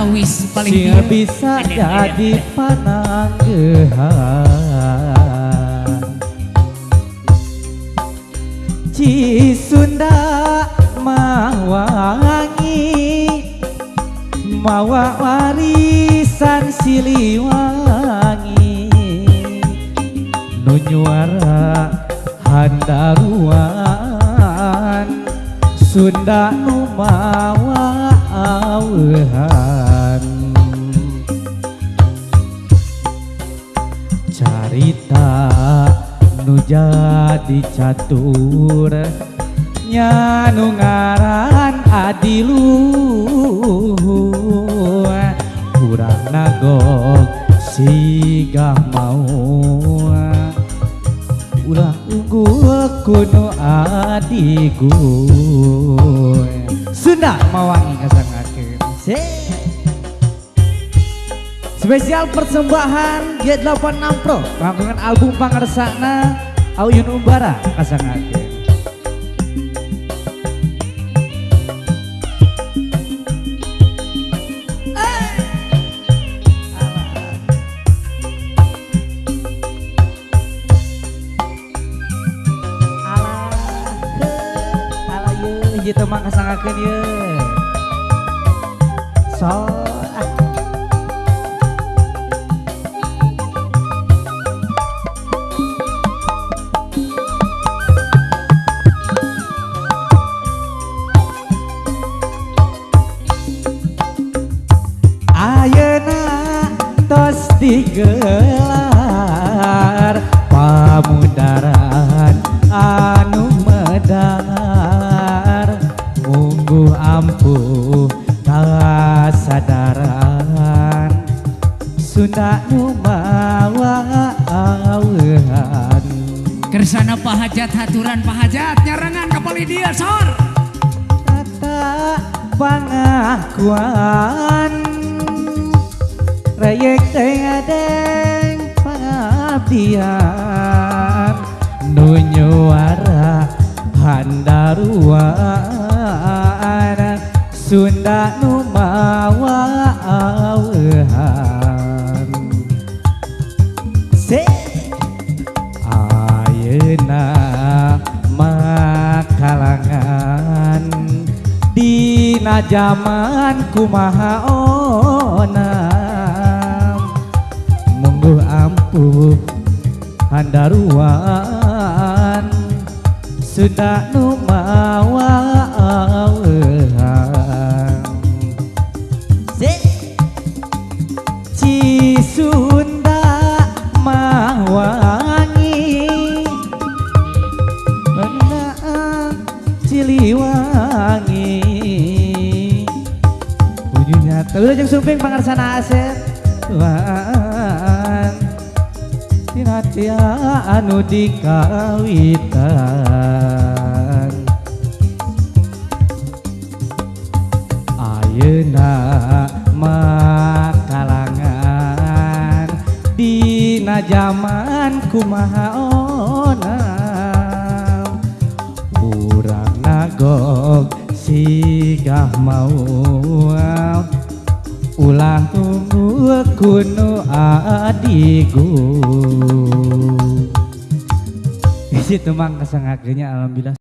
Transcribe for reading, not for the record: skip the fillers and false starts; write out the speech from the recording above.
wis paling sing dia bisa jadi pananggehan Ci Sunda mawangi mawa warisan Siliwangi nu nyuara handaruan Sunda nu mawa awehan carita nu jadi catur nya nu ngaran Adiluh urang nagok sigah mau ulah unggul kuno adigu Sunda mawangi kasangakeun spesial persembahan G86 Pro rangkungan album pangarsana Auyun Umbara kasangakeun gitu mah kasangakeun ye so ayeuna tos digelar pamudaran anu medar mungguh ampuh kasadaran Sunda nu mawa awehan kersana pahajat haturan pahajat nyarangan kapali dia sor kata pangakuan rayek tengadeng pangabdian nu nyuara handaruan Sunda nu mawa awehan ayeuna makalangan dina jaman kumaha onam mungguh ampuh handaruan Sunda nu mawa awehan Ci Sunda mawangi benaan Ciliwangi wujudnya udah jeung sumping pangarsana Asep Tuhan tinatia anu dikawitan ayeuna makalangan dina jaman kumaha onam urang nagok sigah mau ulah tunggu kuno adigu isi temang kasangakeunnya alhamdulillah.